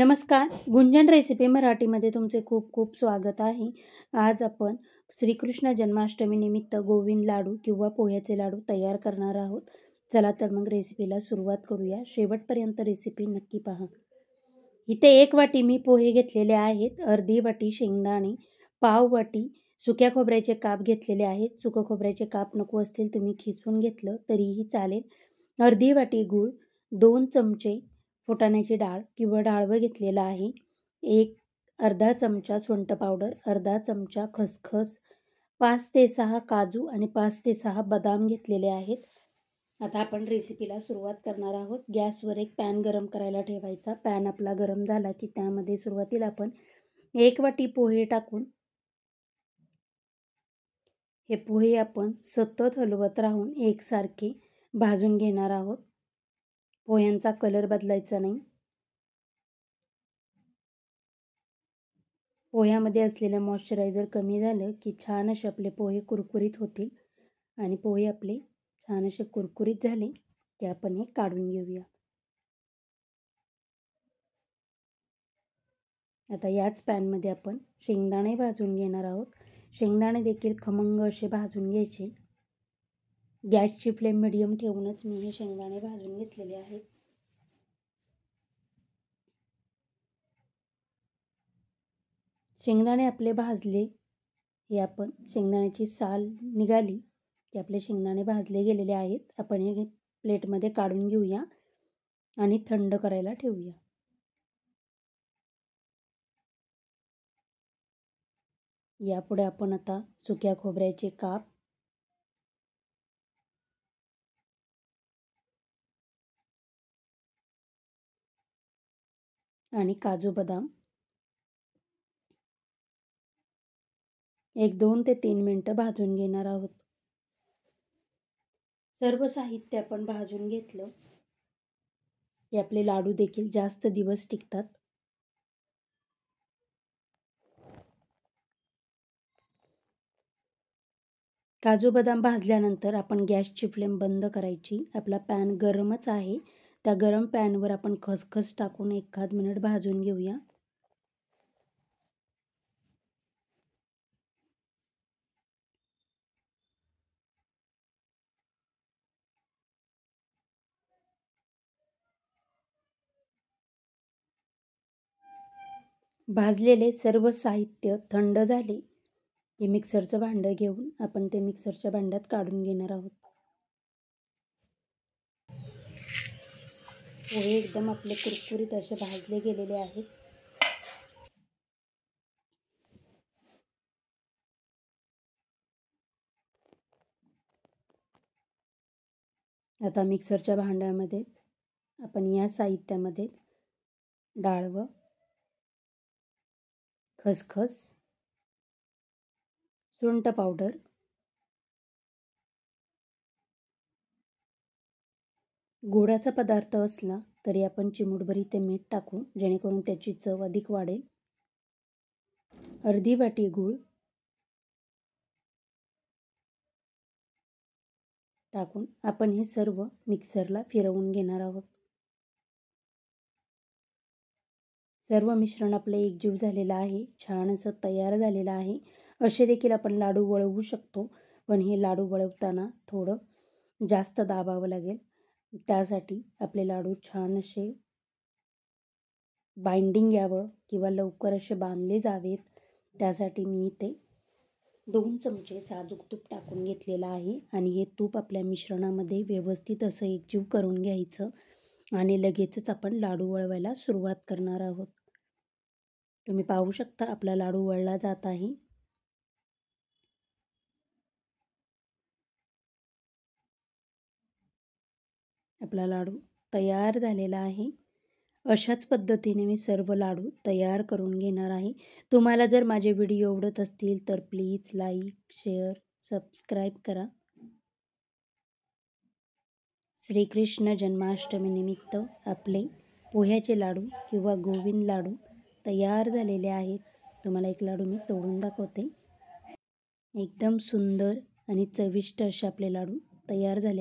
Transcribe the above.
नमस्कार, गुंजन रेसिपी मराठीमध्ये तुमचे खूप खूप स्वागत आहे. आज आपण श्रीकृष्ण जन्माष्टमी निमित्त गोविंद लाडू किंवा पोह्याचे लाडू तयार करणार आहोत. चला तर मग रेसिपीला सुरुवात करूया. शेवटपर्यंत रेसिपी नक्की पहा. इथे 1 वाटी मी पोहे घेतलेले आहेत, अर्धी वाटी शेंगदाणे, पाव वाटी सुक्या खोबऱ्याचे काप घेतलेले आहेत. सुकं खोबऱ्याचे काप नको असतील तुम्ही खिसून घेतलं तरीही चालेल. अर्धी वाटी गूळ, 2 चमचे फुटाण्याची डाळ किंवा डाळवं घेतलेलं आहे. अर्धा चमचा सुंठ पावडर, अर्धा चमचा खसखस, 5 ते 6 काजू आणि 5 ते 6 बदाम घेतलेले आहेत. आता आपण रेसिपीला सुरुवात करणार आहोत. गॅसवर एक पॅन गरम करायला ठेवायचा. पॅन आपला गरम झाला की त्यामध्ये सुरुवातीला आपण 1 वाटी पोहे टाकून हे पोहे आपण सतत हलवत राहून एकसारखे भाजून घेणार आहोत. पोह्यांचा कलर बदलायचा नाही. पोह्यामध्ये असलेलं मॉइश्चरायझर कमी झालं की छान असे आपले पोहे कुरकुरीत होतील आणि पोहे आपले छान असे कुरकुरीत झाले की आपण हे काढून घेऊया. आता याच पॅनमध्ये आपण शेंगदाणे भाजून घेणार आहोत. शेंगदाणे देखील खमंग असे भाजून घ्यायचे. गॅसची फ्लेम मिडियम ठेवूनच मी हे शेंगदाणे भाजून घेतलेले आहेत. शेंगदाणे आपले भाजले हे आपण शेंगदाण्याची साल निघाली की आपले शेंगदाणे भाजले गेलेले आहेत. आपण हे प्लेटमध्ये काढून घेऊया आणि थंड करायला ठेवूया. यापुढे आपण आता सुक्या खोबऱ्याचे काप, आणि काजू बदाम 2 ते 3 मिनिटं भाजून घेणार आहोत. सर्व साहित्य आपण भाजून घेतलं की आपले लाडू देखील जास्त दिवस टिकतात. काजू बदाम भाजल्यानंतर आपण गॅसची फ्लेम बंद करायची. आपला पॅन गरमच आहे. त्या गरम पॅनवर आपण खसखस टाकून 1 मिनिट भाजून घेऊया. भाजलेले सर्व साहित्य थंड झाले की मिक्सरचं भांडं घेऊन आपण ते मिक्सरच्या भांड्यात काढून घेणार आहोत. पोहे एकदम आपले कुरकुरीत असे भाजले गेलेले आहेत. आता मिक्सरच्या भांड्यामध्ये आपण या साहित्यामध्ये डाळवं, खसखस, सुंठ पावडर, गोडाचा पदार्थ असला तरी आपण चिमूटभर इथे मीठ टाकू जेणेकरून त्याची चव अधिक वाढेल. अर्धी वाटी गूळ टाकून आपण हे सर्व मिक्सरला फिरवून घेणार आहोत. सर्व मिश्रण आपलं एकजीव झालेलं आहे. छान असं तयार झालेलं आहे. असे देखील आपण लाडू वळवू शकतो, पण हे लाडू वळवताना थोडं जास्त दाबावं लागेल. त्यासाठी आपले लाडू छान असे बाइंडिंग यावं किंवा लवकर असे बांधले जावेत, त्यासाठी मी इथे 2 चमचे साजूक तूप टाकून घेतलेलं आहे आणि हे तूप आपल्या मिश्रणामध्ये व्यवस्थित असं एकजीव करून घ्यायचं आणि लगेचच आपण लाडू वळवायला सुरुवात करणार आहोत. तुम्ही पाहू शकता आपला लाडू वळला जात आहे. आपला लाडू तयार झालेला आहे. अशाच पद्धतीने मी सर्व लाडू तयार करून घेणार आहे. तुम्हाला जर माझे व्हिडिओ आवडत असतील तर प्लीज लाईक, शेअर, सबस्क्राईब करा. श्रीकृष्ण जन्माष्टमी निमित्त आपले पोह्याचे लाडू किंवा गोविंद लाडू तयार झालेले आहेत. तुम्हाला एक लाडू मी तोडून दाखवते. एकदम सुंदर आणि चविष्ट असे आपले लाडू तयार झाले.